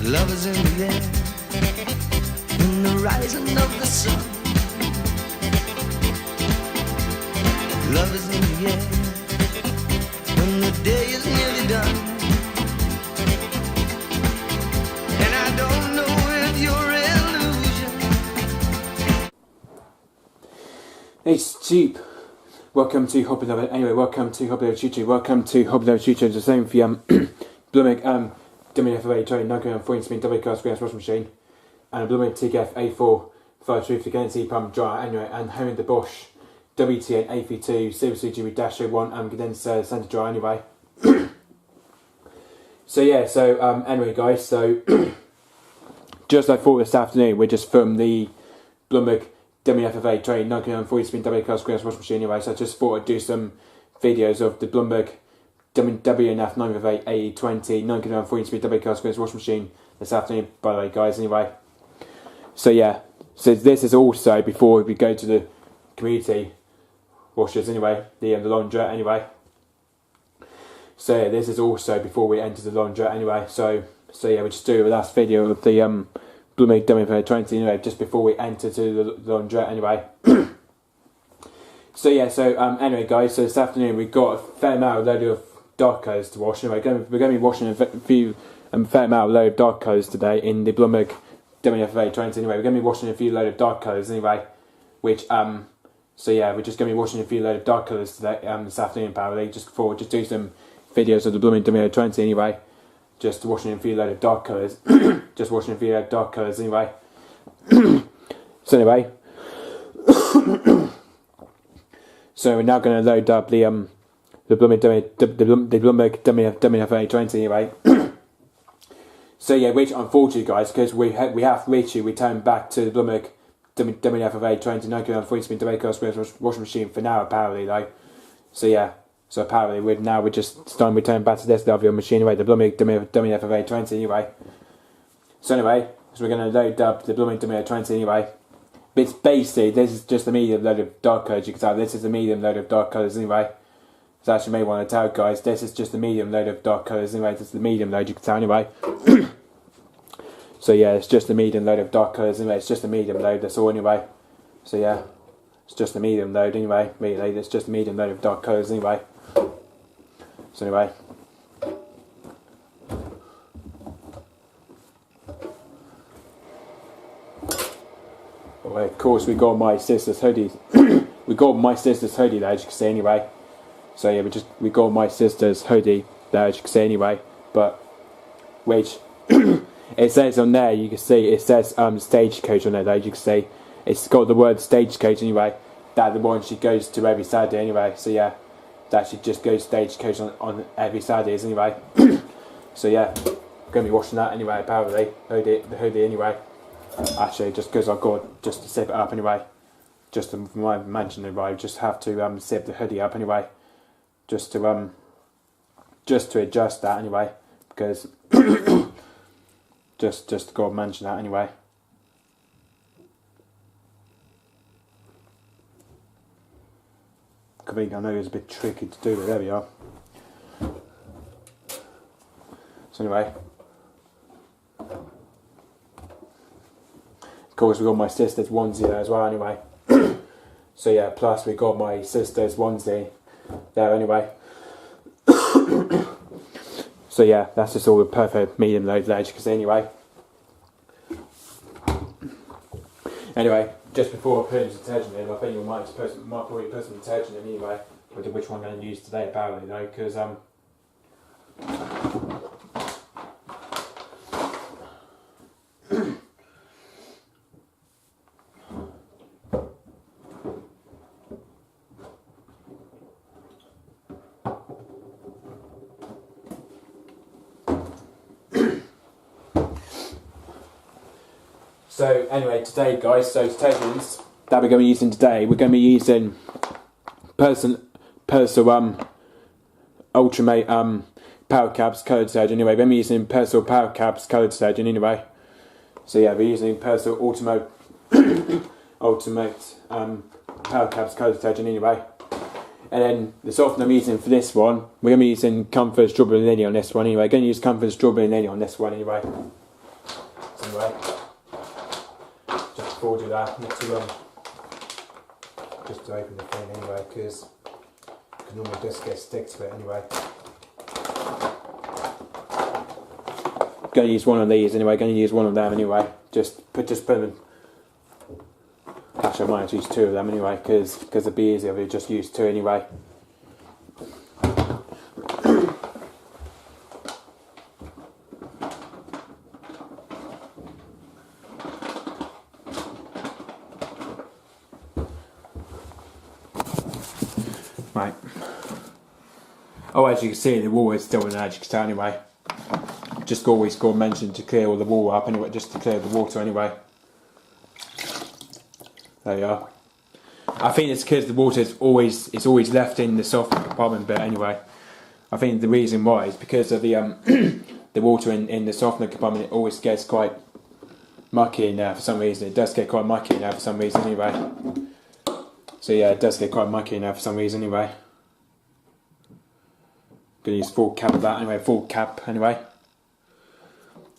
Love is in the air, in the rising of the sun. Love is in the air, when the day is nearly done. And I don't know if you're illusion. Hey, Steep. Welcome to Hobby Lover. Anyway, welcome to Hobby Lover Tutor. Welcome to Hobby Lover Tutor. The same for Blomberg WNF9448 9.4 spin double cast glass washing machine, and a Blomberg TGF A453 against heat pump dryer. Anyway, and having the Bosch WTN AE20 Silver CGB-01 condenser center dryer. Anyway, anyway, guys, so just like for this afternoon, we're just from the Blomberg WNF9448 9.4 spin double cast glass washing machine. Anyway, so I just thought I'd do some videos of the Blomberg WNF9448 AE20 9.4 speed double cast glass washing machine this afternoon, by the way, guys. Anyway, so this is also before we go to the community washers. Anyway, the laundrette. Anyway, so this is also before we enter the laundrette. Anyway, so we just do the last video of the Blomberg WNF20. Anyway, just before we enter to the laundrette. Anyway. Anyway, guys, so this afternoon we got a fair amount of dark colours to wash. Anyway, we're going to be washing a fair amount of dark colours today in the Blomberg WNF9448. Anyway, we're going to be washing a few load of dark colours. Anyway, we're just going to be washing a few load of dark colours today this afternoon, apparently. Just do some videos of the Blomberg WNF9448. Anyway, just washing a few load of dark colours. Just washing a few load of dark colours. Anyway, so anyway. So we're now going to load up the Blomberg WNF9448 anyway. Which unfortunately, guys, because we have literally returned back to the Blomberg WNF9448 9.4 spin double cast washing machine for now, apparently, though. So apparently we're just starting to return back to this other machine anyway, the Blomberg WNF9448 anyway. So we're going to load up the Blomberg WNF9448 anyway. But it's basically, this is just a medium load of dark colours. You can tell this is a medium load of dark colours anyway. So actually, you may want to tell, guys, this is just a medium load of dark colours anyway. This is the medium load, you can tell anyway. It's just a medium load of dark colours anyway. It's just a medium load, that's all anyway. It's just a medium load anyway. Really, it's just a medium load of dark colours anyway. So anyway. Well, of course, we got my sister's hoodie. We got my sister's hoodie there, as you can see anyway. So we got my sister's hoodie there, as you can see anyway. But which it says on there, you can see it says stagecoach on there, as you can see. It's got the word stagecoach anyway. That's the one she goes to every Saturday anyway. So that she just goes stagecoach on every Saturdays anyway. We're gonna be washing that anyway, apparently. The hoodie anyway. Actually, just because I've got just to zip it up anyway. Just to mention it, I just have to zip the hoodie up anyway. Just to adjust that anyway, because just got to mention that anyway. I know it's a bit tricky to do, but there we are. So anyway. Of course, we got my sister's onesie there as well anyway. Plus we got my sister's onesie there anyway. That's just all the perfect medium load there, as you can see anyway. Anyway, just before I put the detergent in, I think you might probably put some detergent in anyway. Which one I'm going to use today, apparently, though, because So anyway, today, guys, so detergents that we're going to be using today, we're going to be using Persil Ultimate Power Caps Colour Detergent. Anyway, we're going to be using Persil Power Caps Colour Detergent anyway. We're using Persil Ultimate Power Caps Colour Detergent anyway. And then the softener I'm using for this one, we're going to be using Comfort Strawberry Lily on this one anyway. Going to use Comfort Strawberry Lily on this one anyway. anyway. Just before I do that, not too long. Just to open the thing anyway, because it can normally just get stick to it anyway. Going to use one of these anyway. Going to use one of them anyway. Just put them. Actually, I might use two of them anyway, because it'd be easier if we just use two anyway. Right. Oh, as you can see, the wall is still in there, as you can tell anyway. Just always got mentioned to clear all the wall up anyway, just to clear the water anyway. There you are. I think it's because the water is always left in the softener compartment bit anyway. I think the reason why is because of the the water in the softener compartment. It always gets quite mucky in there for some reason. It does get quite mucky in there for some reason anyway. So yeah, it does get quite mucky in there for some reason anyway. Gonna use full cap of that anyway, full cap anyway.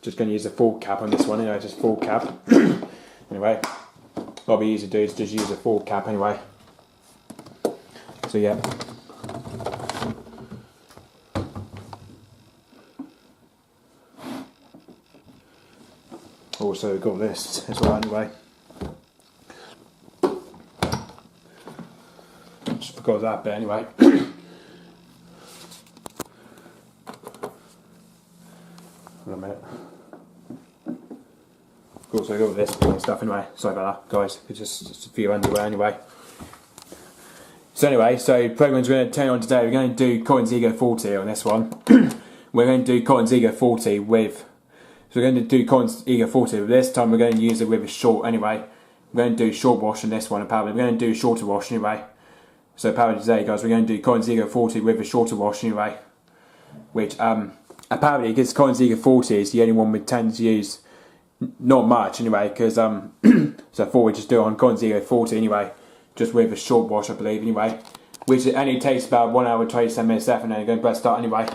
Just gonna use a full cap on this one anyway, just full cap. Anyway, what we usually do is just use a full cap anyway. So yeah. Also got this as well anyway. Just forgot that bit anyway. Wait a minute. Also got this and stuff anyway. Sorry about that, guys. It's just a few underwear anyway. So anyway, programs we're going to turn on today. We're going to do Cotton's Ego 40 on this one. We're going to do Cotton's Ego 40 with. So we're going to do Cotton's Ego 40, but this time we're going to use it with a short anyway. We're going to do short wash on this one apparently. We're going to do shorter wash anyway. So apparently today, guys, we're going to do Cotton's Ego 40 with a shorter wash anyway. Which apparently, because Cotton's Ego 40 is the only one we tend to use not much anyway, because so I thought we'd just do it on Cotton's Ego 40 anyway, just with a short wash I believe anyway, which it only takes about 1 hour 27 minutes left, and then you're going to press start anyway.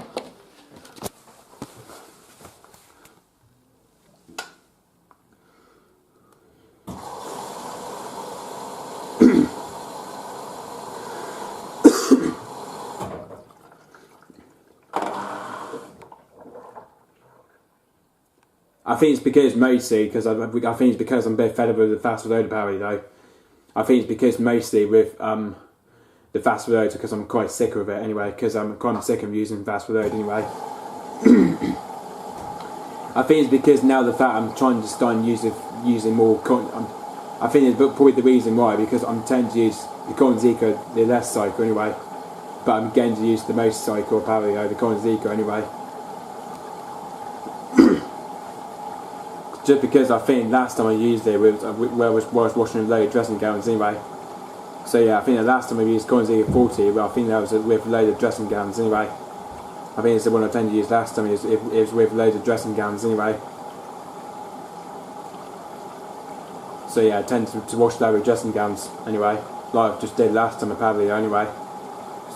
I think it's because mostly because I think it's because I'm a bit fed up with the fast load apparently though. I think it's because mostly with the fast load because I'm quite sick of it anyway, because I'm kind of sick of using fast load anyway. I think it's because now the fact I'm trying to start using more. I think it's probably the reason why, because I'm tending to use the Cotton's Eco the less cycle anyway, but I'm getting to use the most cycle apparently though, the Cotton's Eco anyway. Just because I think last time I used it with where I was washing loaded dressing gowns anyway. So yeah, I think the last time I used Cotton's Ego 40, well I think that was with loaded dressing gowns anyway. I think it's the one I tended to use last time, it was with loaded dressing gowns anyway. So yeah, I tend to wash loaded dressing gowns anyway, like I just did last time apparently anyway.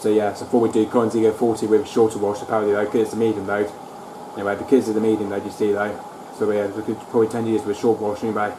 So yeah, so before we do Cotton's Ego 40 with a shorter wash apparently though, because it's a medium load. Anyway, because of the medium load you see though. So yeah, we could probably tend to use with a short wash anyway.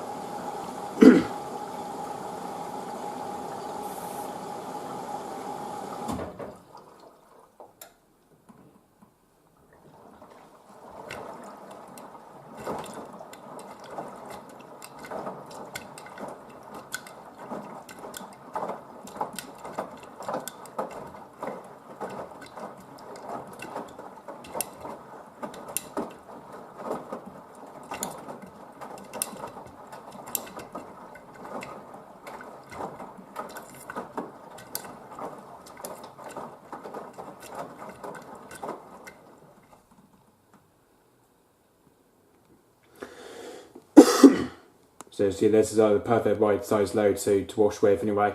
So see, this is the perfect right size load to wash with anyway.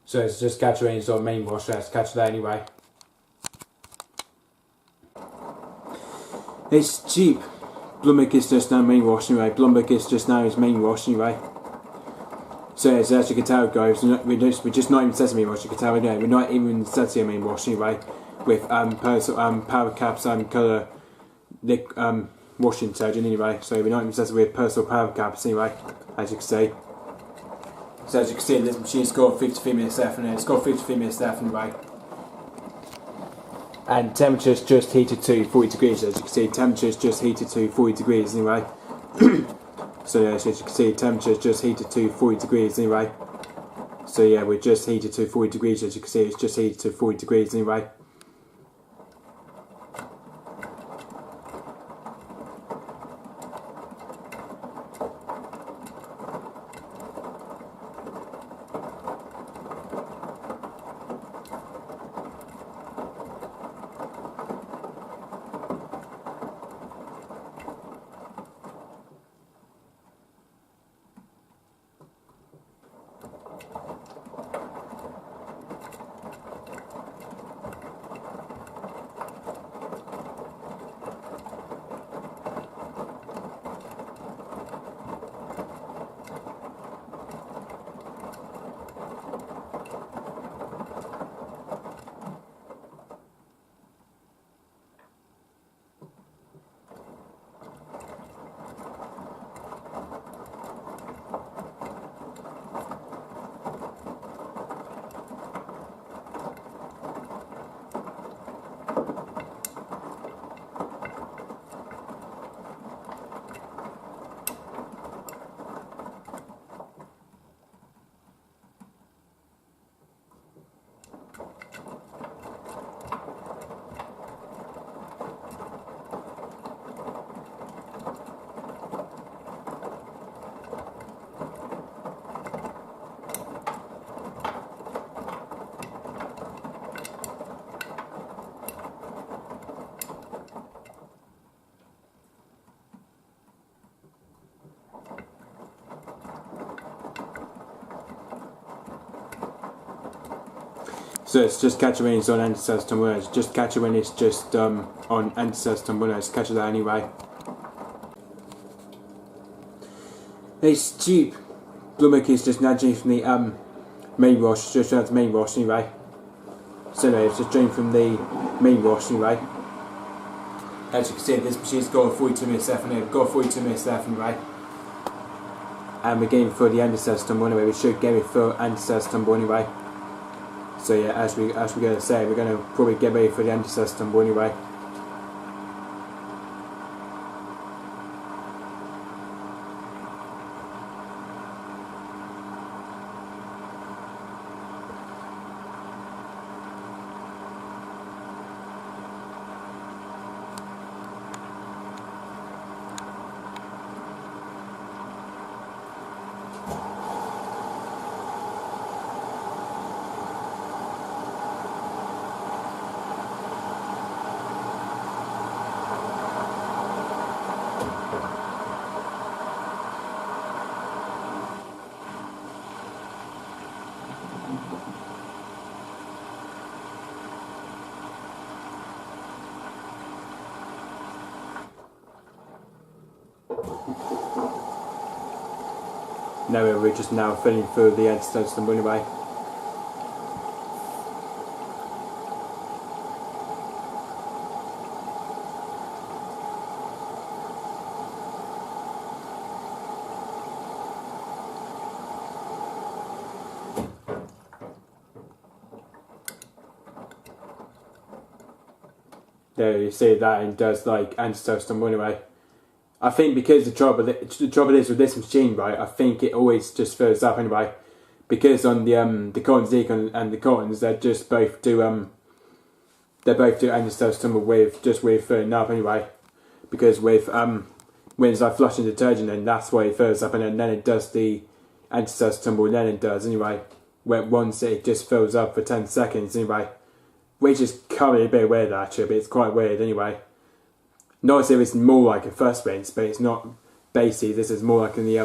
So it's just catcher any sort of main wash, so it's catch that anyway. It's cheap. Blomberg is just now main wash anyway. Blomberg is just now his main wash anyway. So as you can tell, guys, we're just not even sesame wash. You can tell, we're not even sesame main wash anyway. With power caps colour washing detergent anyway. So we're not even sesame with personal power caps anyway, as you can see. So as you can see, this machine's got 53 minutes left in it. It's got 53 minutes left anyway. And temperature's just heated to 40 degrees, as you can see. Temperature's just heated to 40 degrees anyway. So yeah, as you can see, temperature's just heated to 40 degrees anyway. So yeah, we're just heated to 40 degrees, as you can see. It's just heated to 40 degrees anyway. So it's just catch it when it's on anti-surge tumble windows. Just catch it when it's just on anti-surge tumble windows. Catch it that anyway. It's cheap. Blomberg is just now drained from the main wash, just around the main wash anyway. So anyway, it's just drained from the main wash anyway. As you can see, this machine's got 42 minutes left anyway. We've got 42 minutes left anyway. And we're getting for the anti-surge tumble anyway. We should get it for anti-surge tumble anyway. So yeah, as we're going to say, we're going to probably get ready for the anti-surge tumble anyway. Now we're just now filling through the anti-surge tumble anyway. There you see that it does like anti-surge tumble anyway. I think because the trouble is with this machine, right, I think it always just fills up anyway. Because on the Cotton Zeke and the Cottons, they both do anti-surge tumble with filling up anyway. Because with when it's like flushing detergent, and that's why it fills up, and then it does the anti-surge tumble, and then it does anyway. When once it just fills up for 10 seconds anyway, which is kind of a bit weird actually, but it's quite weird anyway. Not as if it's more like a first rinse, but it's not. Basically, this is more like in the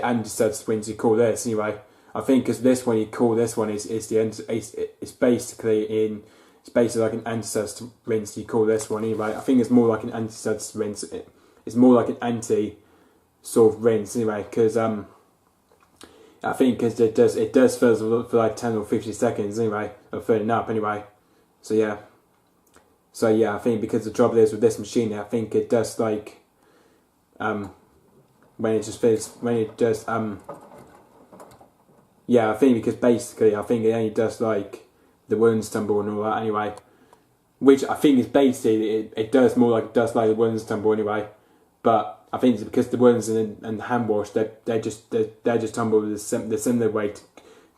anti-surge rinse you call this anyway. I think because this one you call this one is it's basically like an anti-surge rinse you call this one anyway. I think it's more like an anti-surge rinse. It's more like an anti sort of rinse anyway, because I think because it does fill for like 10 or 50 seconds anyway of filling up anyway. So yeah. So yeah, I think because the trouble is with this machine, I think it does like when it just fills, when it does yeah, I think because basically I think it only does like the wounds tumble and all that anyway, which I think is basically it does more like it does like the wounds tumble anyway, but I think it's because the wounds and the hand wash they just tumble the similar way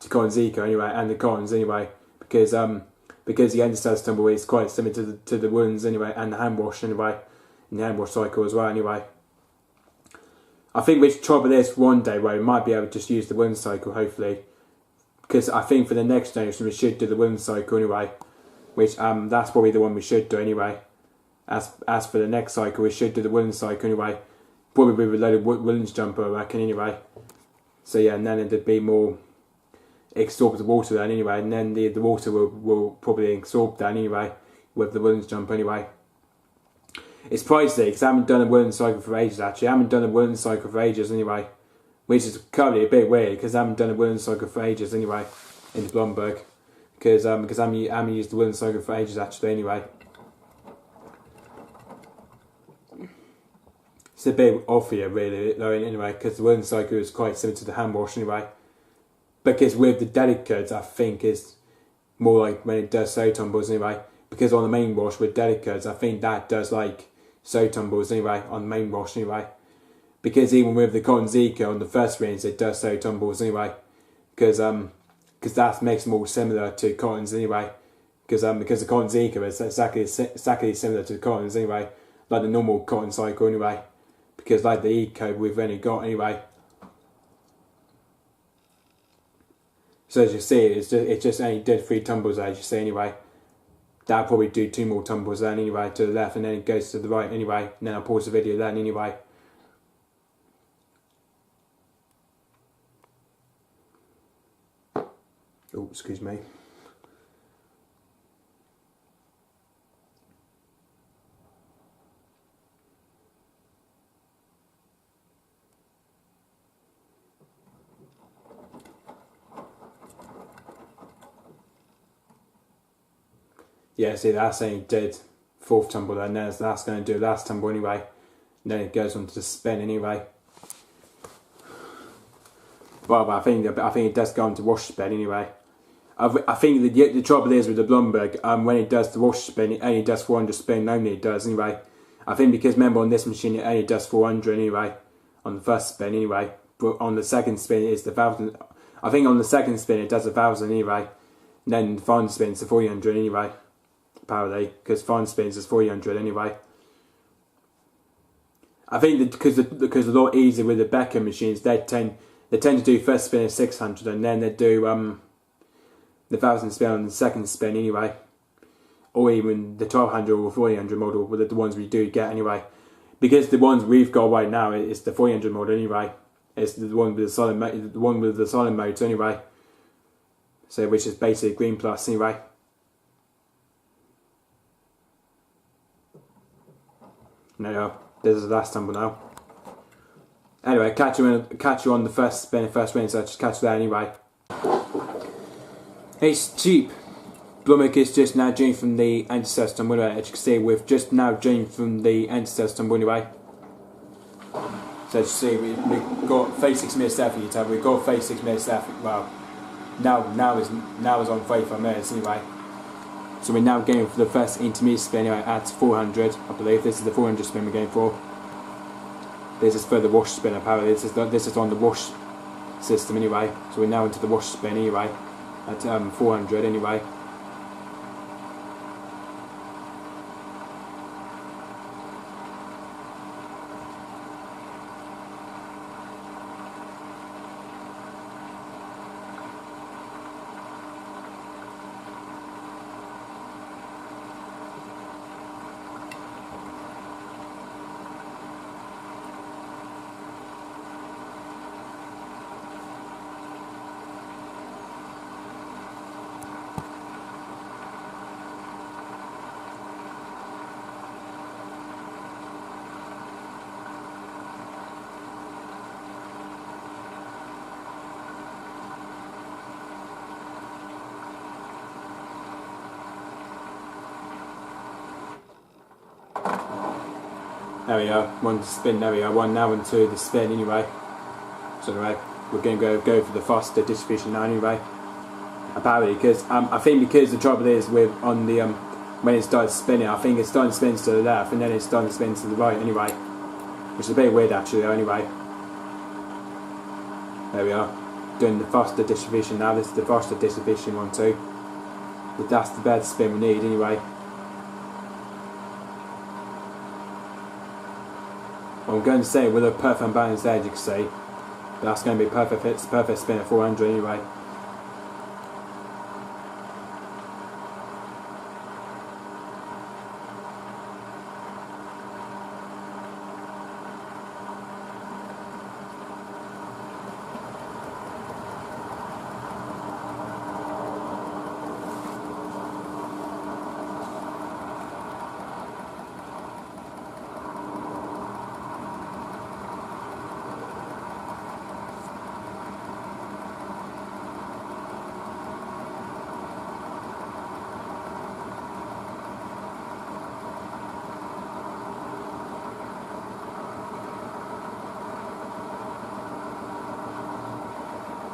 to Cotton Zika anyway, and the Cottons anyway, because the anti-surge tumble is quite similar to the wounds anyway, and the hand wash anyway, and the hand wash cycle as well anyway. I think which trouble is one day where we might be able to just use the wound cycle hopefully, because I think for the next generation we should do the wound cycle anyway, which that's probably the one we should do anyway. As for the next cycle we should do the wound cycle anyway, probably with a load of wounds jumper I reckon anyway. So yeah, and then it'd be more absorb the water then anyway, and then the water will probably absorb that anyway with the wounds jump anyway. It's pricey because I haven't done a wound cycle for ages actually. I haven't done a wound cycle for ages anyway, which is currently a bit weird because I haven't done a wound cycle for ages anyway in the Blomberg, because I haven't used the wound cycle for ages actually anyway. It's a bit off here really though anyway, because the wound cycle is quite similar to the hand wash anyway. Because with the delicates, I think it's more like when it does soap tumbles anyway. Because on the main wash with delicates, I think that does like soap tumbles anyway on the main wash anyway. Because even with the Cotton Zika on the first rinse, it does soap tumbles anyway. Because that makes them all similar to Cottons anyway. Because the Cotton Zika is exactly similar to the Cottons anyway, like the normal cotton cycle anyway. Because like the eco we've only got anyway. So as you see, it just only did 3 tumbles as you see anyway. That'll probably do 2 more tumbles then anyway to the left, and then it goes to the right anyway. And then I'll pause the video then anyway. Oh, excuse me. Yeah, see, that's only did 4th tumble, and then that's going to do last tumble anyway. And then it goes on to the spin anyway. Well, I think it does go on to wash spin anyway. I think the trouble is with the Blomberg, when it does the wash spin, it only does 400 spin, only it does anyway. I think because remember on this machine it only does 400 anyway, on the first spin anyway. But on the second spin it's the 1000. I think on the second spin it does 1000 anyway. And then the final spin's the 400 anyway. Apparently, because final spins is 400 anyway. I think that because a lot easier with the Becker machines, they tend to do first spin at 600 and then they do the 1000 spin on the second spin anyway, or even the 1200 or 400 model, with the ones we do get anyway. Because the ones we've got right now is the 400 model anyway. It's the one with the solid motor anyway. So which is basically Greenplus anyway. No, this is the last tumble now. Anyway, catch you on the first spin, so just catch you there anyway. It's cheap. Blomberg is just now joined from the anti-stress tumble anyway. As you can see, we've just now joined from the anti-stress tumble anyway. So as you see, we've got 36 minutes left for you, we've got 36 minutes left. Well, now is on 35 minutes anyway. So we're now going for the first intermediate spin anyway at 400, I believe. This is the 400 spin we're going for. This is for the wash spin apparently. This is on the wash system anyway. So we're now into the wash spin anyway at 400 anyway. There we are, one spin, there we are, one now and two the spin anyway. So anyway, we're going to go for the faster distribution now anyway. Apparently, because I think because the trouble is with on the when it starts spinning, I think it's starting to spin to the left and then it's starting to spin to the right anyway. Which is a bit weird actually though anyway. There we are, doing the faster distribution now. This is the faster distribution one too. But that's the better spin we need anyway. I'm going to say with a perfect balance there, you can see, but that's going to be perfect. It's perfect spin at 400 anyway.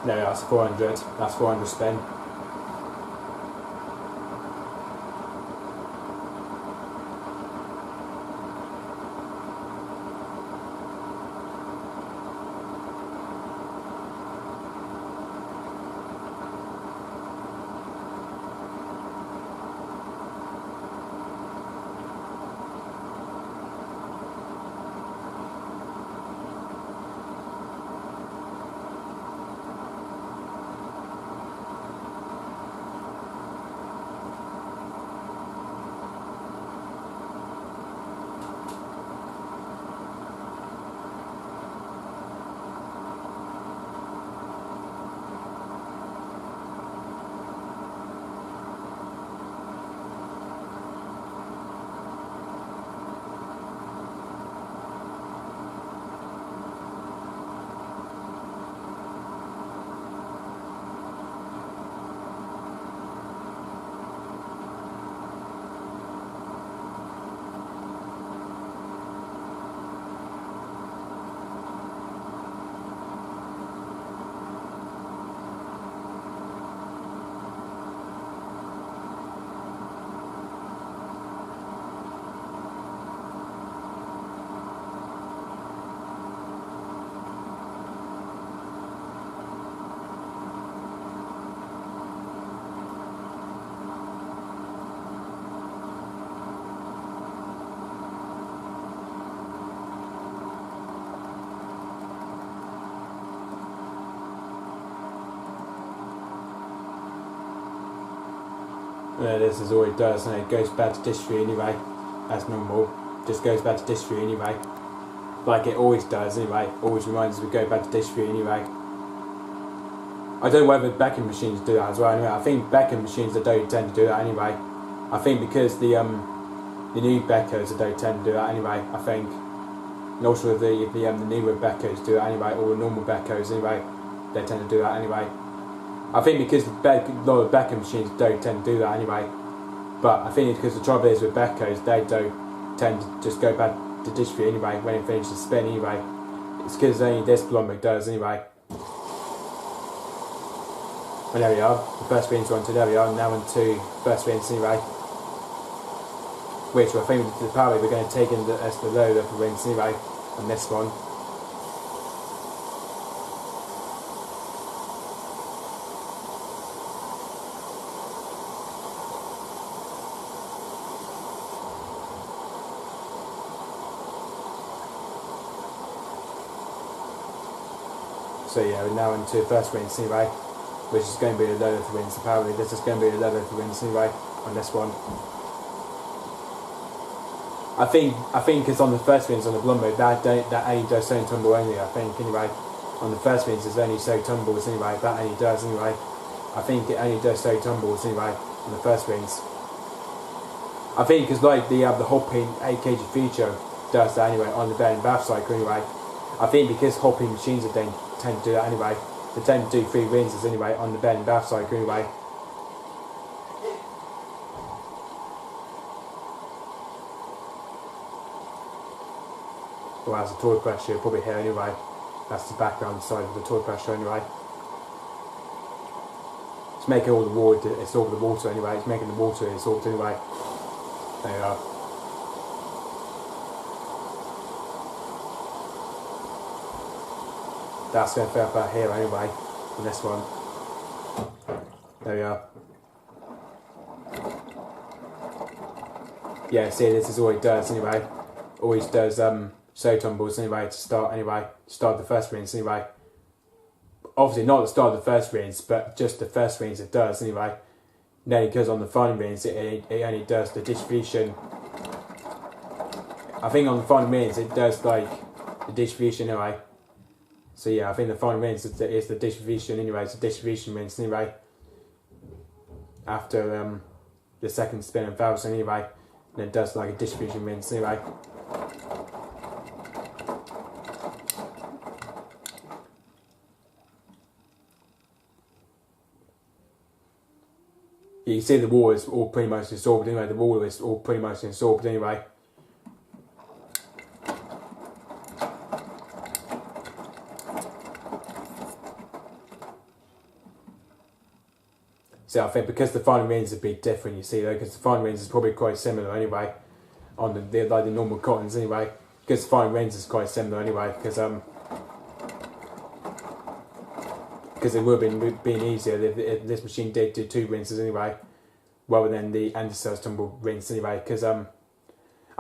No, that's 400. That's 400 spin. This is all it does, and it goes back to dish 3 anyway, as normal. Just goes back to dish 3 anyway, like it always does anyway. Always reminds us we go back to dish 3 anyway. I don't know whether vacuum machines do that as well. Anyway, I think vacuum machines don't tend to do that anyway. I think because the new backhoes don't tend to do that anyway. I think, and also the newer backhoes do that anyway, or the normal backhoes anyway. They tend to do that anyway. I think because a lot of vacuum machines don't tend to do that anyway. But I think it's because the trouble is with backhoes, they don't tend to just go back to dish 3 anyway when it finishes spinning anyway. It's because only this Blomberg does anyway. And there we are, the first rinse one, so there we are, now on to first rinse anyway. Which I think probably we're going to take in as the low level rinse anyway, on this one. So yeah, we're now into the first rinse anyway, which is going to be a low level rinse. Apparently this is going to be a low level rinse anyway, on this one. I think it's on the first rinse on the Blomberg that only does soap tumble only. I think anyway, on the first rinse there's only soap tumbles anyway. That only does anyway. I think it only does soap tumbles anyway on the first rinse. I think because like the hopping 8 kg feature does that anyway on the bed and bath cycle anyway. I think because hopping machines tend to do that anyway. They tend to do 3 rinses anyway on the bed and bath cycle anyway. Well, that's the toilet pressure you'll probably hear anyway. That's the background side of the toilet pressure anyway. It's making all the water, it's all the water anyway, it's making the water absorbed anyway. There you are. That's going to fill up out here anyway, on this one. There we are. Yeah, see, this is all it does anyway. Always does soap tumbles anyway to start the first rinse anyway. Obviously not the start of the first rinse, but just the first rinse it does anyway. Then it goes on the final rinse, it only does the distribution. I think on the final rinse it does like the distribution anyway. So yeah, I think the final rinse is the distribution anyway, it's a distribution rinse anyway. After the second spin of valves anyway, and it does like a distribution rinse anyway. You can see the water is all pretty much absorbed anyway, the water is all pretty much absorbed anyway. So I think because the final rinse is a bit different, you see though, because the final rinse is probably quite similar anyway, on the like the normal cottons anyway, because the final rinse is quite similar anyway, because it would have been easier if this machine did do 2 rinses anyway, rather than the anti-surge tumble rinse anyway, because I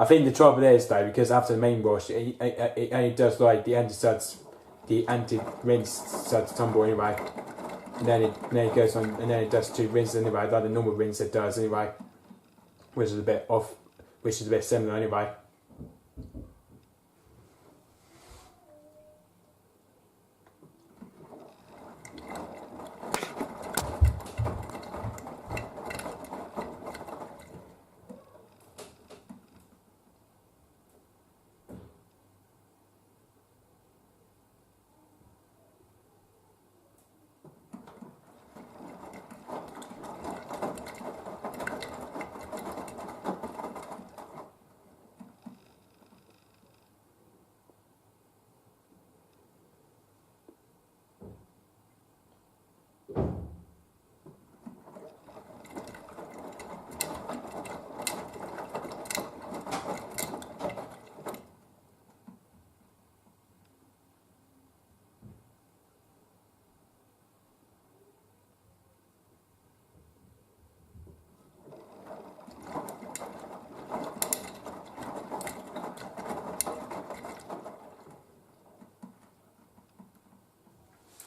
think the trouble is though, because after the main wash, it only does like the anti-rinse surge tumble anyway. And then it goes on, and then it does 2 rinses anyway, like the normal rinse it does anyway, which is a bit off, which is a bit similar anyway.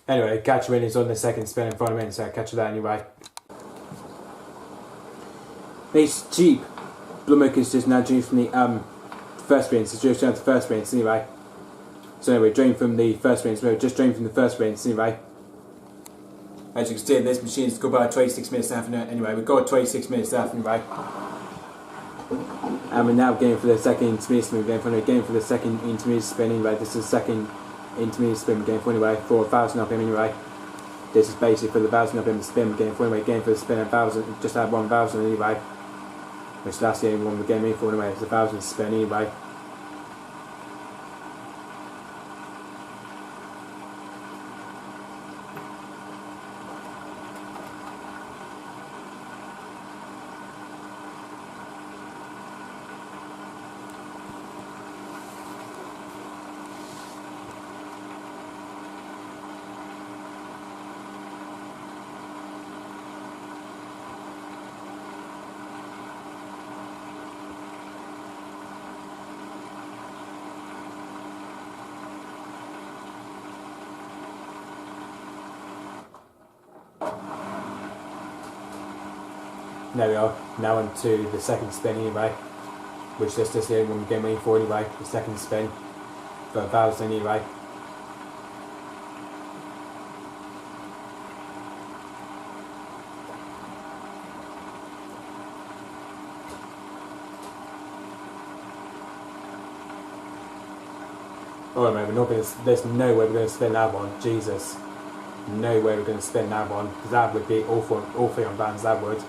Anyway, catch win is on the second spin in front of me, so I'll catch you that anyway. It's cheap. Blomberg is just now drained from the first rinse. It's just down to the first rinse anyway. So anyway, drain from the first rinse. No, just drain from the first rinse anyway. As you can see, this machine's got about 26 minutes left. Anyway, we've got 26 minutes left anyway. And we're now going for the second intermediate spin. We're going for the second intermediate spin anyway. This is the second intermediate spin we're going for anyway, for 1,000 RPM anyway. This is basically for the 1,000 RPM spin we're going for anyway. Going for the spin at 1,000, just at 1,000 anyway. Which that's the only one we're going for anyway. It's 1,000 spin anyway. There we are, now on to the second spin anyway, which is just the only one we're going for anyway, the second spin for 1,000 anyway. Oh man, we're not going to, there's no way we're going to spin that one, Jesus. No way we're going to spin that one, because that would be awful on bands, that would.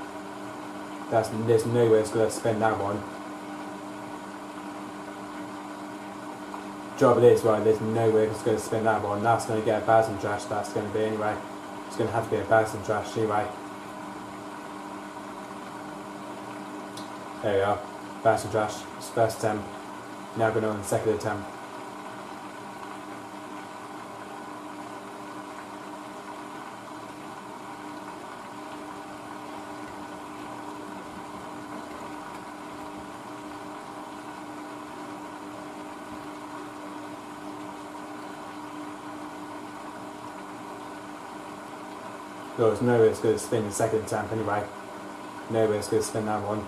There's no way it's going to spin that one. Trouble is, right, there's no way it's going to spin that one. That's going to get a Basin trash, that's going to be anyway. It's going to have to be a Basin trash anyway. There we are, Basin trash, it's first attempt. Now going on the second attempt. So there's no way it's going to spin the second attempt anyway. No way it's going to spin that one.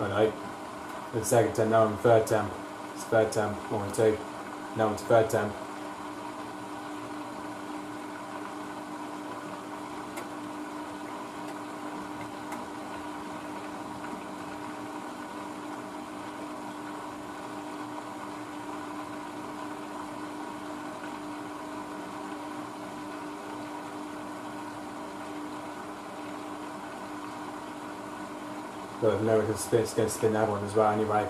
Oh no. The second attempt, now on the third attempt. It's third attempt, 1 and 2. Now on to third attempt. But no, it's going to spin that one as well anyway.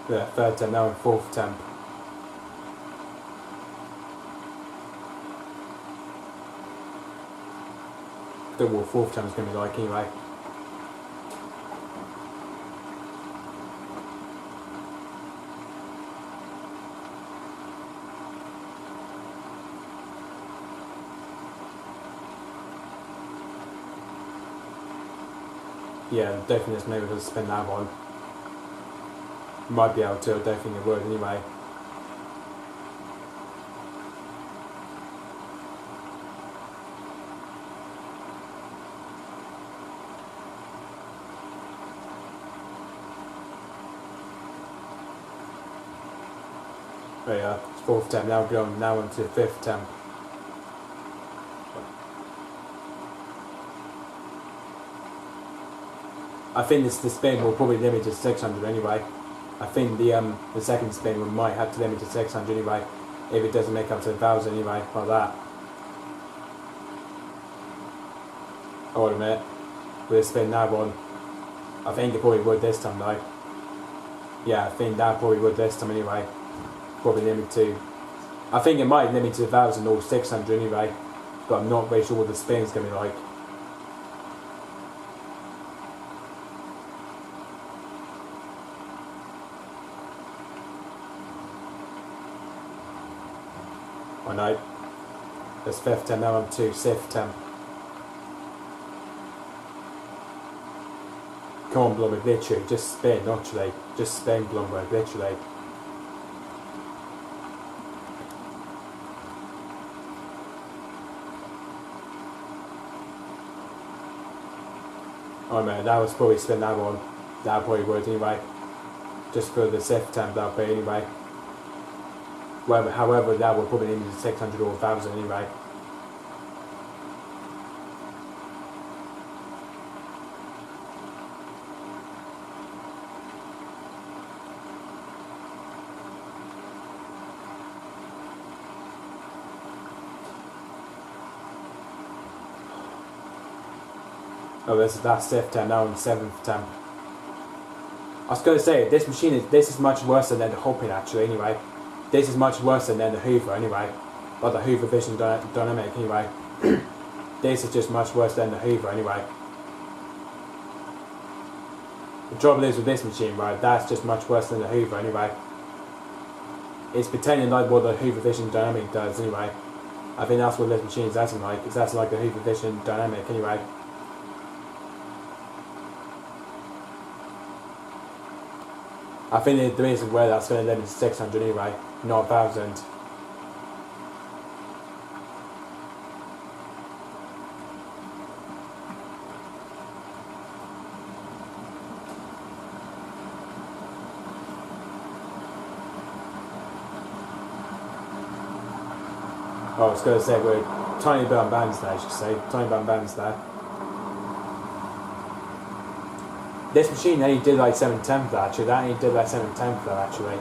Yeah, third attempt, now in fourth attempt. Don't know what fourth attempt is going to be like anyway. Yeah, definitely there's maybe going to spin that one. Might be able to, I don't think it would anyway. There you are, it's fourth attempt, now going now on to the fifth attempt. I think the spin will probably limit to 600 anyway. I think the second spin we might have to limit to 600 anyway, if it doesn't make up to 1,000 anyway, like that. Hold a minute, we'll spin that one. I think it probably would this time though. Yeah, I think that probably would this time anyway. Probably limit to, I think it might limit to 1,000 or 600 anyway, but I'm not very sure what the spin's going to be like. I know. That's 5th temp, now I'm to 6th temp. Come on, Blomberg, literally, just spin, literally. Just spin, Blomberg, literally. Oh man, that was probably spin that one. That probably would anyway. Just for the 6th temp, that would be anyway. However, that would probably need 600 or 1000 anyway. Oh, that's 5th temp, now I'm 7th temp. I was going to say, this is much worse than the hopping actually anyway. This is much worse than the Hoover anyway. Or the Hoover Vision Dynamic anyway. This is just much worse than the Hoover anyway. The trouble is with this machine, right, that's just much worse than the Hoover anyway. It's pretending like what the Hoover Vision Dynamic does anyway. I think that's what this machine is acting like. It's acting like the Hoover Vision Dynamic anyway. I think the reason why that's going to limit to 600 anyway, not 1000. Oh, I was going to say we're tiny bit on bands there, I should say. Tiny bit on bands there. This machine only did like 7/10 though, actually. That only did like 7/10 though, actually.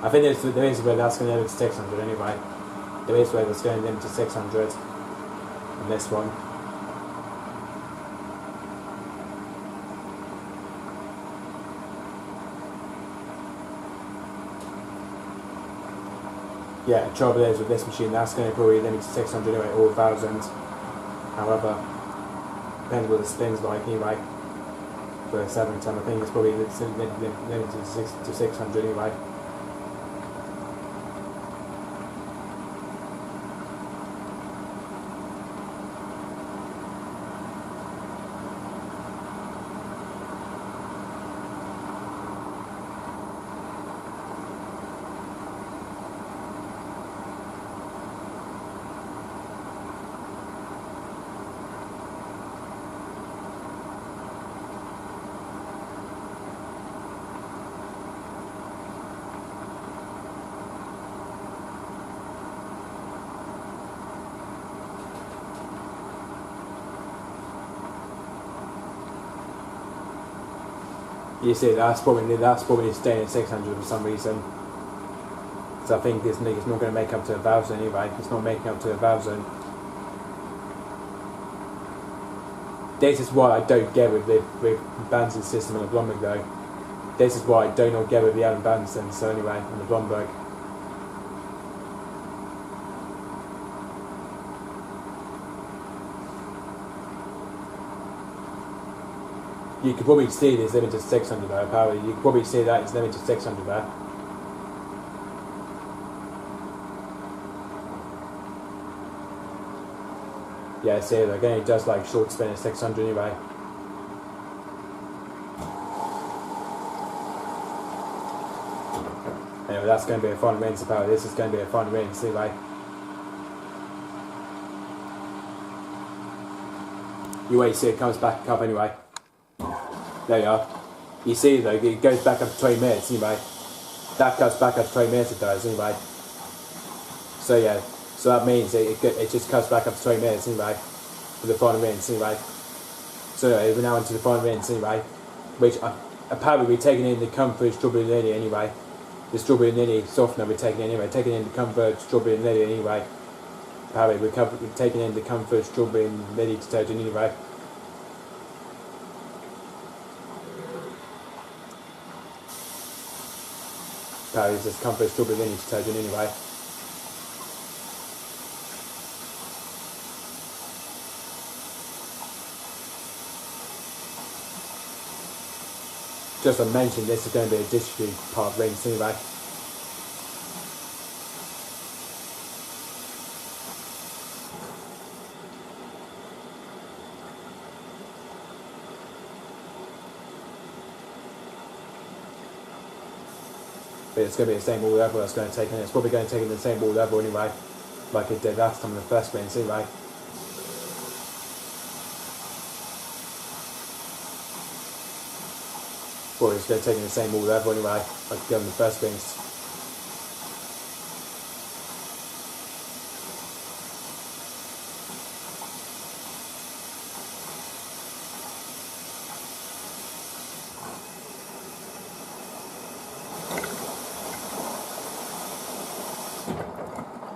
I think there is a way that's going to limit to 600 anyway. There is a way that's going to limit to 600 on this one. Yeah, the trouble is with this machine, that's going to probably limit to 600 anyway, or 1000. However, depends what the spin's like anyway. For a 7/10, I think it's probably limited to 600 anyway. You see, that's probably staying at 600 for some reason. So I think it's not going to make up to 1000 anyway. It's not making up to 1000. This is what I don't get with Bandson's system on the Blomberg though. This is what I do not get with the Alan Banson, so anyway, on the Blomberg. You could probably see this limited to 600 there, apparently. You could probably see that it's limited to 600 there. Yeah, see, again, it does like short spin at 600 anyway. Anyway, that's going to be a fun rinse, apparently. This is going to be a fun rinse anyway. You wait, see, it comes back up anyway. There you are. You see though, it goes back up to 20 minutes anyway. That goes back up to 20 minutes it does anyway. So yeah, so that means it just cuts back up to 20 minutes anyway. For the final rinse anyway. So anyway, we're now into the final rinse anyway. Which apparently we're taking in the Comfort Strawberry Lily anyway. The Strawberry Lily softener we're taking in anyway. Taking in the Comfort Strawberry Lily anyway. Apparently we're taking in the Comfort Strawberry Lily detergent anyway. Apparently it's Comfort Strawberry Lily detergent anyway. Just to mention, this is going to be a distributed part rinse anyway. but it's going to be the same all over. It's going to take, and it's probably going to take in the same all over anyway, like it did last time in the first rinse anyway. Well, it's going to take in the same all over anyway, like it did in the first rinse.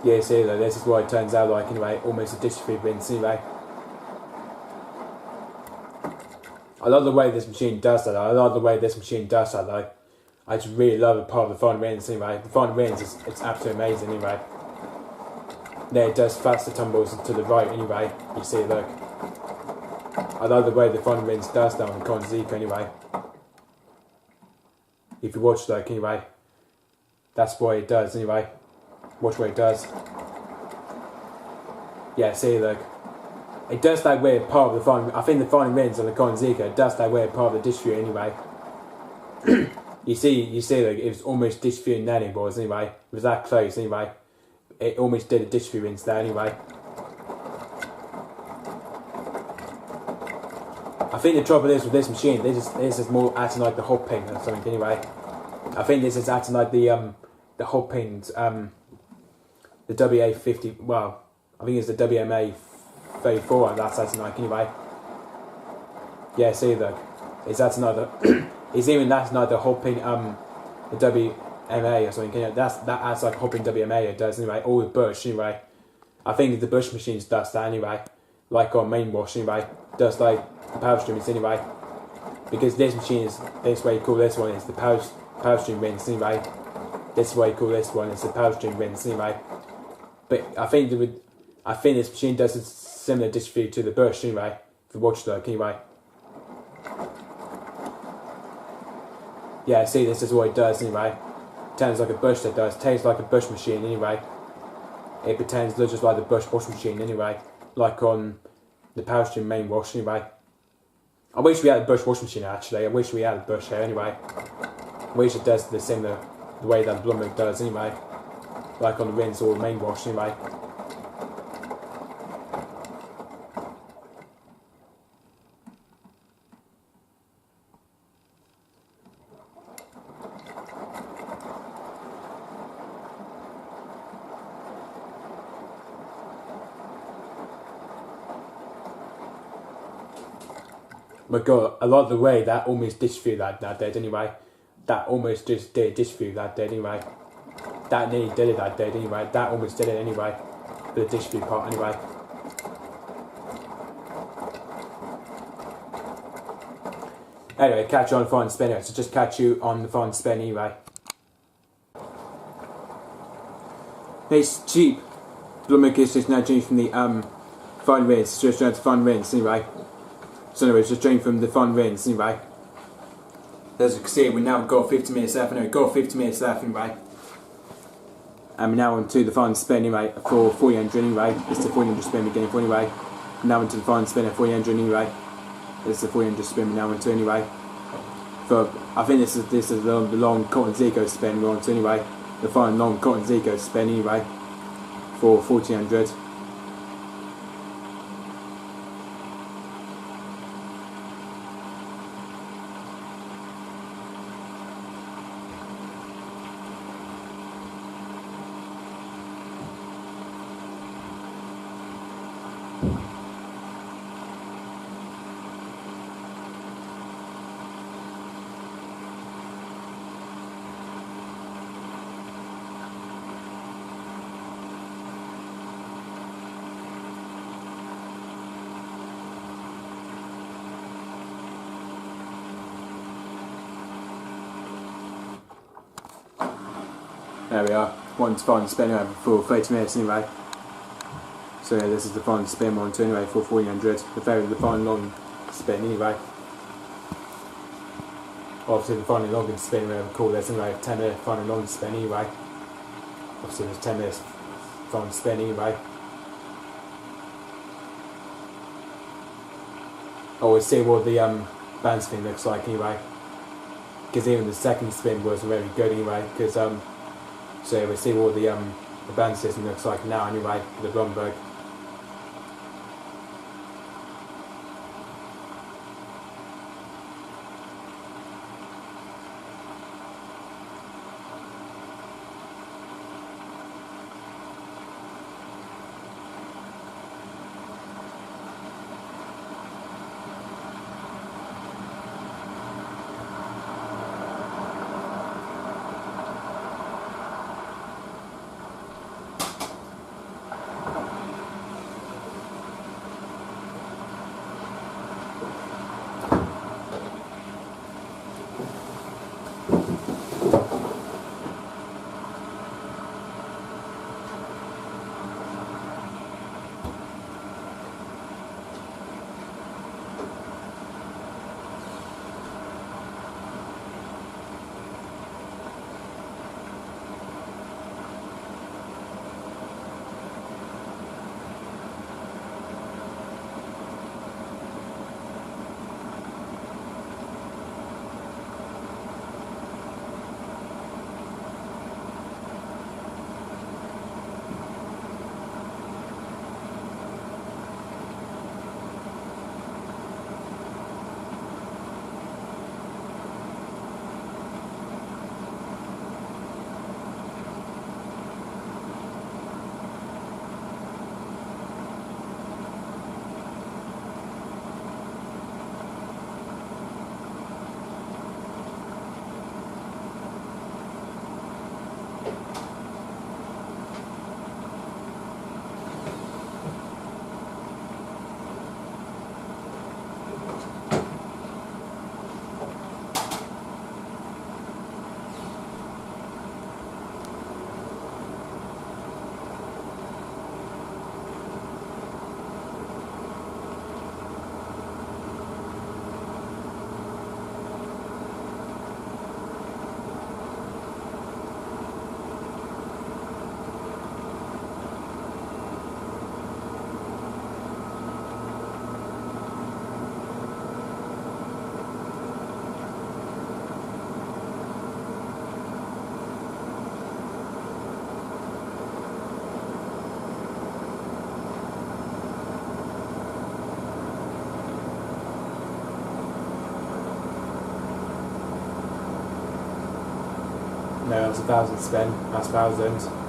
Yeah, see, though, this is what it turns out like anyway, almost a dish-free rinse anyway. I love the way this machine does that. I love the way this machine does that. Like, I just really love the part of the final rinse anyway. The final rinse is it's absolutely amazing anyway. There it does faster tumbles to the right anyway. You see, look. I love the way the final rinse does that on the Conzica anyway. If you watch, like anyway, that's what it does anyway. Watch what it does. Yeah, see, look. It does that weird part of the final. I think the final rinse on the Conzica does that weird part of the dish view anyway. you see, like it was almost dish view and nanny balls anyway. It was that close anyway. It almost did a dish view rinse there anyway. I think the trouble is with this machine, this is more acting like the hot pin or something anyway. I think this is acting like the hot pins, the WA50. Well, I think it's the WMA34, and that's acting like anyway. Yeah, see, look, it's acting like the. It's even that's like the hot pin, the WMA or something. You know, that acts like hot pin WMA. It does anyway. Or the Bush anyway. I think the Bush machines does that anyway. Like on main wash anyway, does like the power streams anyway. Because this machine is this way you call this one is the power stream rinse anyway. This way you call this one is the power stream rinse anyway. But I think this machine does a similar distribute to the Bush anyway. If you watch the anyway. Yeah, see, this is what it does anyway. Pretends like a Bush that does. Tastes like a Bush machine anyway. It pretends looks just like the Bush wash machine anyway. Like on the power stream main wash anyway. I wish we had a Bush wash machine actually. I wish we had a Bush here anyway. I wish it does the similar the way that Blomberg does anyway. Like on the rinse or the main wash anyway. My God, I love the way that almost distribute that did anyway. That almost just did distribute that did anyway. That nearly did it that did anyway. That almost did it anyway. For the distribute part anyway. Anyway, catch you on the final spin anyway. So just catch you on the final spin anyway. It's cheap. Blomberg is just now changed from the final rinse. Just trying to final rinse anyway. So anyway, it's just drained from the final rinse anyway. As you can see, we now got 50 minutes left. Anyway, got 50 minutes left anyway. And we're now on to the final spin anyway for 400 anyway. It's the 400 spin we're getting for anyway. Now into the final spin at 400 anyway. It's the 400 spin we're now on to anyway. For I think this is the long cotton Zico spin we're on to anyway. The final long cotton Zico spin anyway for 1400. There we are, one final spin over for 30 minutes anyway. So yeah, this is the final spin one too anyway for 400. The final long spin anyway. Obviously the final long spin we call this anyway, 10 minute final long spin anyway. Obviously there's 10 minutes final spin anyway. Always see what the band's thing looks like anyway. because even the second spin was very good anyway. Because so yeah, we see what the band system looks like now anyway for the Blomberg. No, that's 1,000 spin. That's 1,000.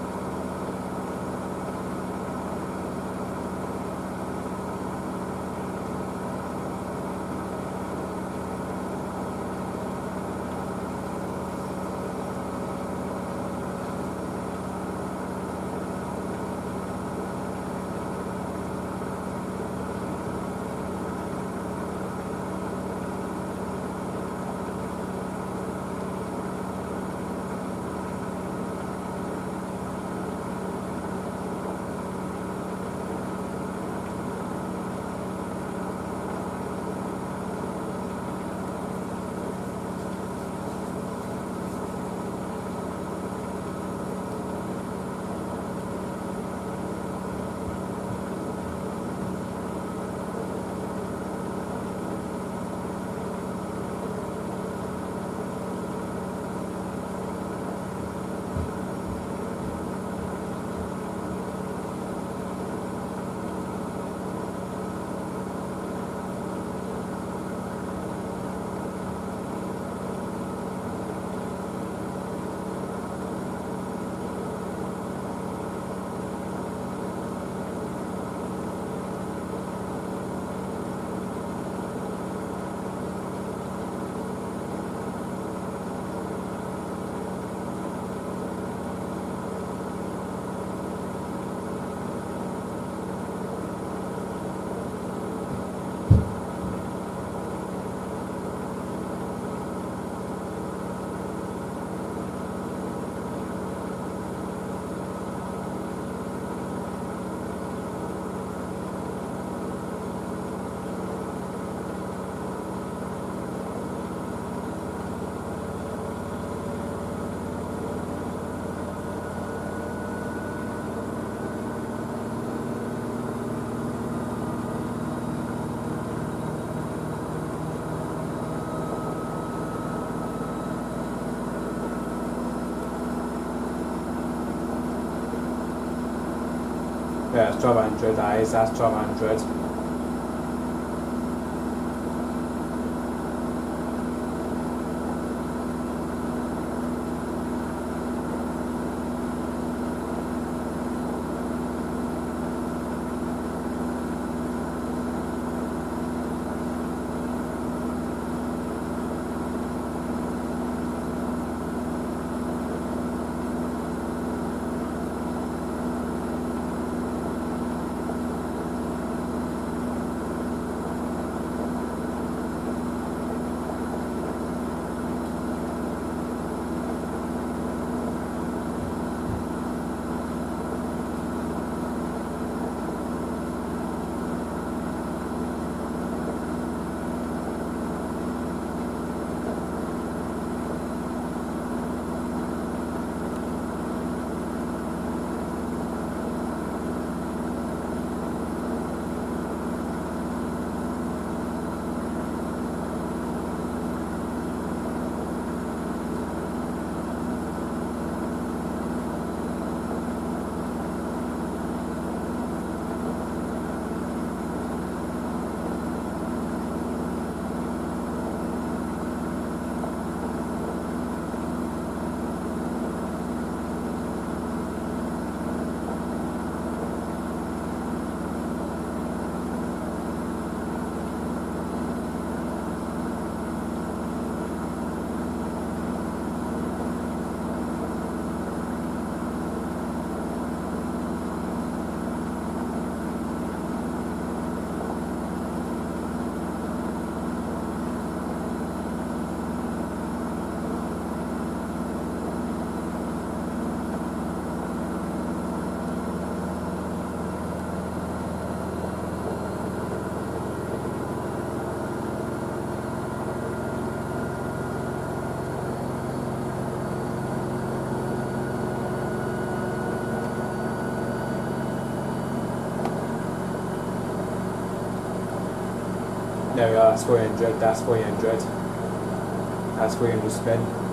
Yeah, it's 1200, that is, that's 1200. There we are, that's 400, that's 400. That's 300 spin.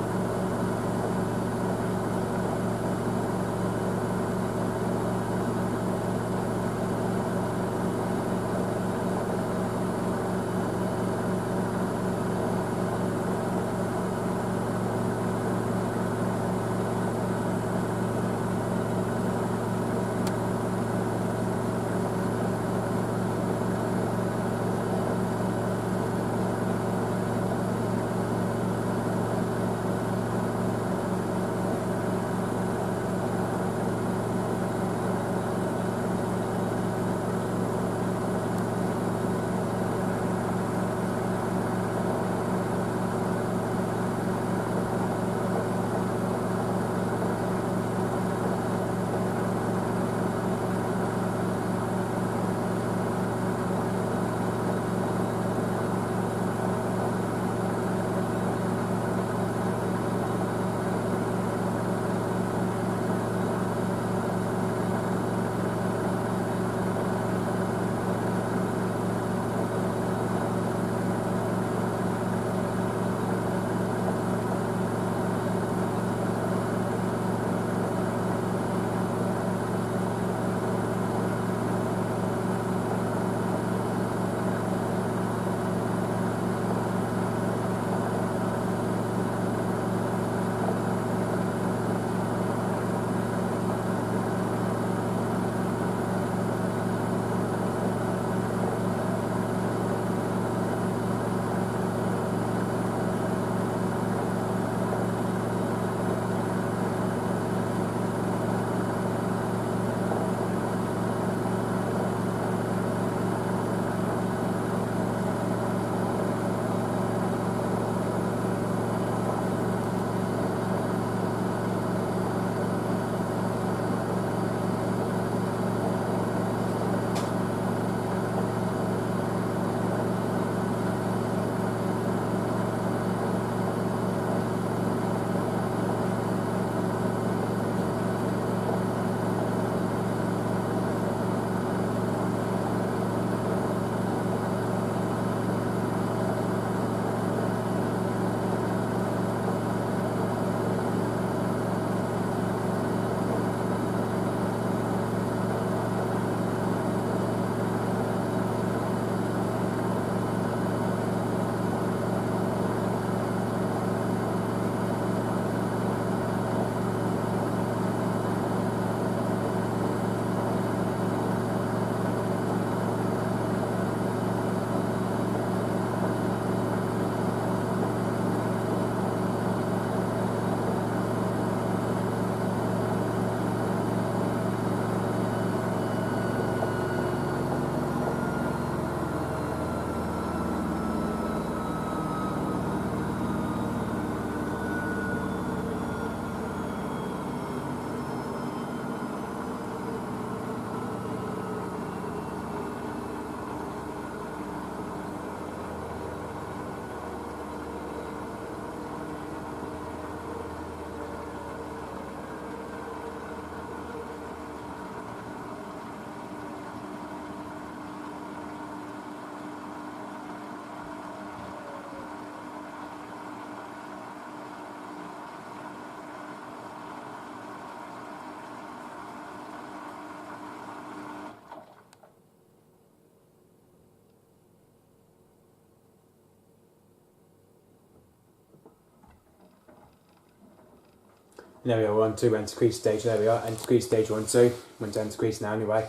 And there we are, we're on to enter crease stage. There we are, enter crease stage 1, 2. Went to enter crease now anyway.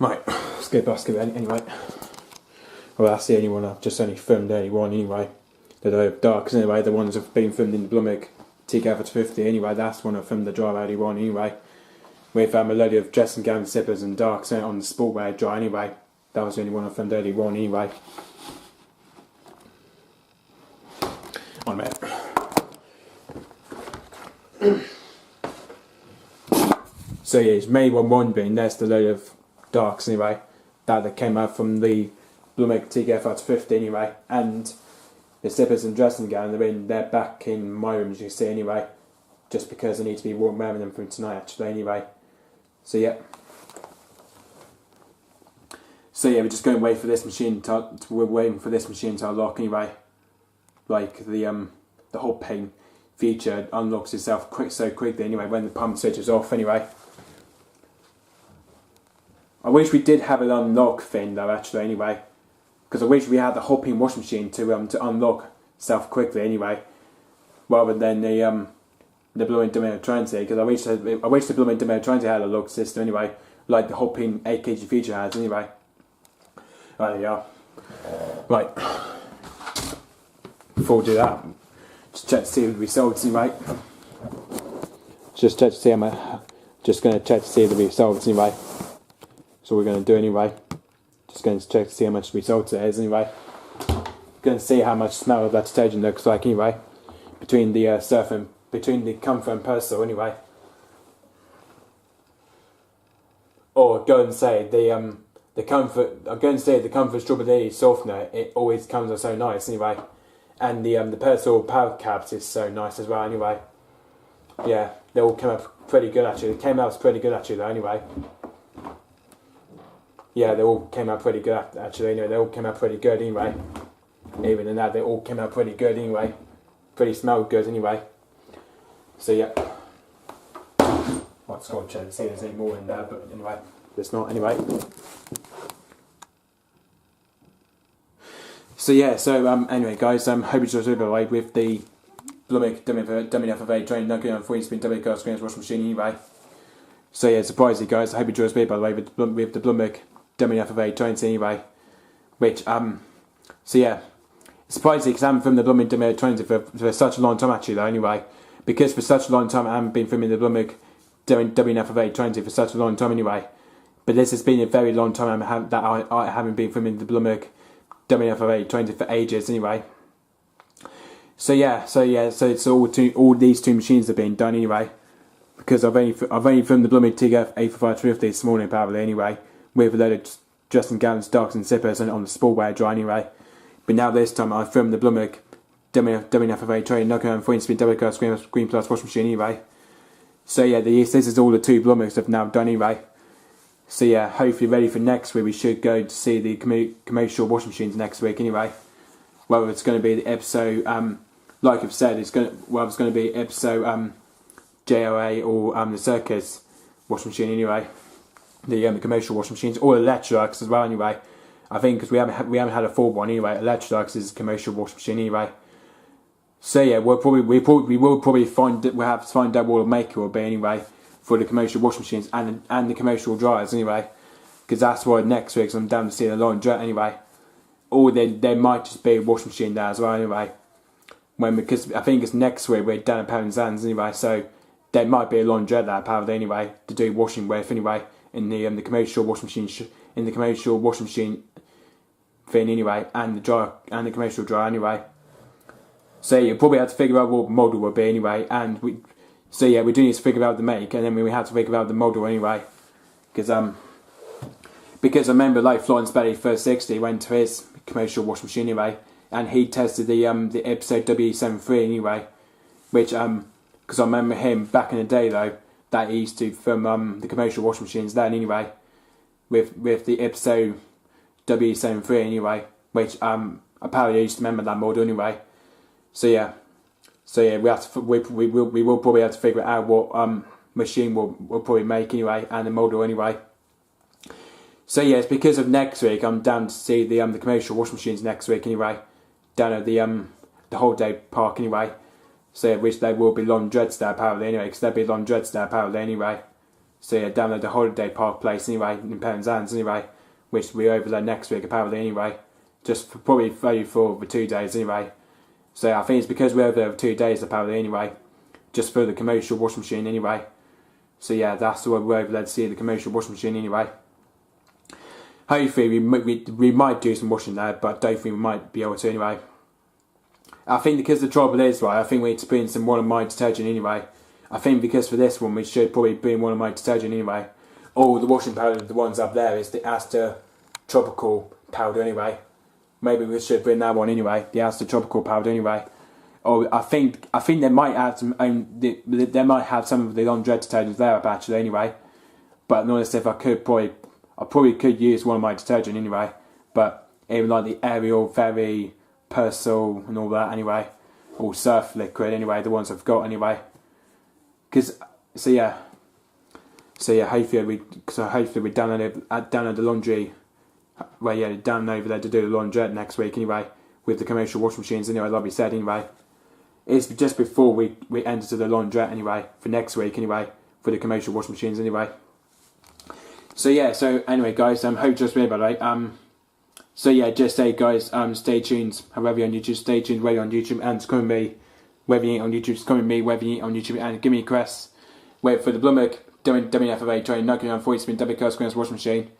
Right, let's go basket anyway. Well, that's the only one I've just only filmed earlier on anyway. The darks anyway, the ones have been filmed in the Blomberg TK50 anyway, that's one I filmed the dry earlier on anyway. With a load of dressing gown zippers and darks on the sportwear dry anyway. That was the only one I filmed earlier on anyway. On a minute. So yeah, it's May 1 being there's the load of darks anyway that came out from the Blomberg TK50 anyway, and the zippers and dressing gown they're back in my room as you can see anyway, just because I need to be wearing them from tonight actually anyway. So yeah, we're just going to wait for this machine we're waiting for this machine to unlock anyway. Like the whole paint feature unlocks itself so quickly anyway when the pump switch is off anyway. I wish we did have an unlock thing though actually anyway, because I wish we had the hopping washing machine to unlock itself quickly anyway, rather than the Blomberg WNF9448, because I wish the Blomberg WNF9448 had a lock system anyway, like the hopping 8 kg feature has anyway. Right, there we are. Right, before we do that, just check to see the results anyway. Just check to see just going to check to see the results anyway. So we're going to do anyway. Just going to check to see how much results it is anyway. Going to see how much smell of that detergent looks like anyway. Between the between the comfort and personal anyway. Or go and say the comfort. I'm going to say the comfort strawberry softener. It always comes out so nice anyway. And the personal power caps is so nice as well anyway. Yeah, they all came out pretty good actually. They came out pretty good actually though anyway. Yeah, they all came out pretty good actually anyway. They all came out pretty good anyway. Even in that, they all came out pretty good anyway. Pretty smelled good anyway. So yeah. Let's go and check and see if there's any more in there, but anyway, there's not anyway. So yeah, anyway guys, hope you enjoyed the way with the Blomberg WNF9448 train knocking on 40 spin double cast screens washing machine anyway. So yeah, surprisingly guys, I hope you enjoyed this video by the way with the Blomberg WNF9448 anyway. Which so yeah, surprisingly because I haven't filmed the Blomberg WNF9448 for such a long time actually though anyway. Because for such a long time I haven't been filming the Blomberg WNF9448 for such a long time anyway. But this has been a very long time I haven't been filming the Blomberg WNF9448 for ages anyway. So it's all these two machines have been done anyway. Because I've only filmed the Blomberg TK8550 this morning apparently anyway, with a load of dressing gowns, darks and zippers and on the sportwear dry anyway. But now this time I filmed the Blomberg WNF9448 knocking on 40 spin double cast Greenplus washing machine anyway. So yeah, this is all the two Blombergs I've now done anyway. So yeah, hopefully ready for next week. We should go to see the commercial washing machines next week anyway. Whether it's going to be the episode, like I've said, it's going to be episode JOA or the circus washing machine anyway. The commercial washing machines or Electrolux as well anyway. I think because we haven't had a full one anyway. Electrolux is a commercial washing machine anyway. So yeah, we will probably find out what the maker will be anyway for the commercial washing machines and the commercial dryers anyway. Because that's why next week I'm down to see the laundrette anyway. Or there might just be a washing machine there as well anyway. Because I think it's next week we're down at Penzance anyway, so there might be a laundrette there apparently anyway to do washing with anyway in the commercial washing machine thing anyway, and the dryer and the commercial dryer anyway. So you probably have to figure out what model will be anyway, and we do need to figure out the make, and then we have to figure out the model anyway, because because I remember like Florence Belly first 60 went to his commercial washing machine anyway, and he tested the episode WE73 anyway, which because I remember him back in the day though that he used to film the commercial washing machines then anyway, with the episode WE73 anyway, which apparently I used to remember that model anyway. So yeah, we will probably have to figure out what machine we'll probably make anyway, and the model anyway. So yeah, it's because of next week I'm down to see the commercial washing machines next week anyway, down at the holiday park anyway. So yeah, which there will be laundrettes there apparently anyway, because there'll be laundrettes there apparently anyway. So yeah, down at the holiday park place anyway, in Penzance anyway, which will be over there next week apparently anyway, just for probably for the 2 days anyway. So yeah, I think it's because we're over there for 2 days apparently anyway, just for the commercial washing machine anyway. So yeah, that's why we're over there to see the commercial washing machine anyway. Hopefully we might do some washing there, but I don't think we might be able to anyway. I think because the trouble is, right, I think we need to bring some one of my detergent anyway. I think because for this one we should probably bring one of my detergent anyway. Or the washing powder, the ones up there is the Aster Tropical powder anyway. Maybe we should bring that one anyway, the Aster Tropical powder anyway. Or I think they might have some they might have some of the laundrette detergents there up actually anyway. But honestly, if I probably could use one of my detergent anyway. But even like the Ariel, Fairy, Persil and all that anyway, or Surf Liquid anyway, the ones I've got anyway. So hopefully we're down at the laundry, well yeah, down over there to do the laundrette next week anyway, with the commercial washing machines anyway, like we said anyway. It's just before we enter the laundrette anyway, for next week anyway, for the commercial washing machines anyway. So yeah, so anyway guys, hope just me by the way. So yeah, just say guys, stay tuned, however you're on YouTube, stay tuned, whether you're on YouTube, and it's coming me, whether you ain't on YouTube, it's coming me, whether you ain't on YouTube, and give me a request. Wait for the Blomberg WNF48 2940 spin double curl screen washing machine,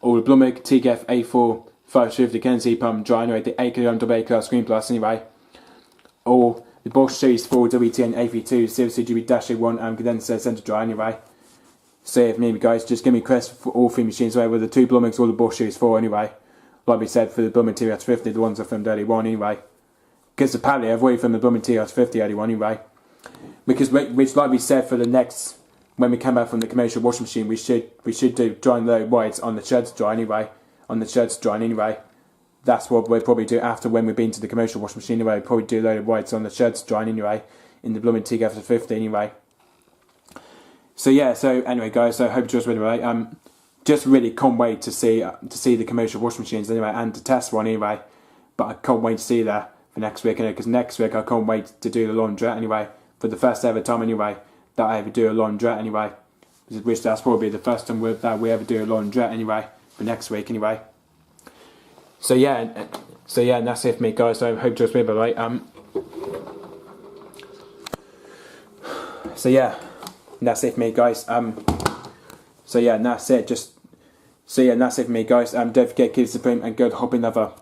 or the Blomberg TGF A4 550 Kenzie pump dry anyway, the 8 kg double curl Greenplus anyway, or the Bosch Series 4 WTN AV2 CGB-1 condenser center dry anyway. So if maybe guys, just give me a request for all three machines, whether the two Blombergs or the Bosch Series 4 anyway. Like we said, for the Blomberg TR50, the ones I filmed early on anyway. Because apparently I've already filmed the Blomberg TR50 early on anyway. Because which like we said, for the next, when we come back from the commercial washing machine, we should do drying low whites on the shirts dry anyway. On the shirts drying anyway. That's what we'll probably do after when we've been to the commercial washing machine anyway. We'll probably do a load of whites on the shirts drying anyway, in the Blomberg TR50 anyway. So yeah, so anyway guys, so I hope you just really right. Just really can't wait to see the commercial washing machines anyway, and to test one anyway. But I can't wait to see that for next week anyway, because next week I can't wait to do the laundrette anyway, for the first ever time anyway that I ever do a laundrette anyway. Which that's probably the first time that we ever do a laundrette anyway, for next week anyway. So yeah, and that's it for me guys. So I hope you just remember right. So yeah, and that's it for me guys. So yeah, and that's it. And that's it for me guys. Don't forget, keep it supreme and go to hop another.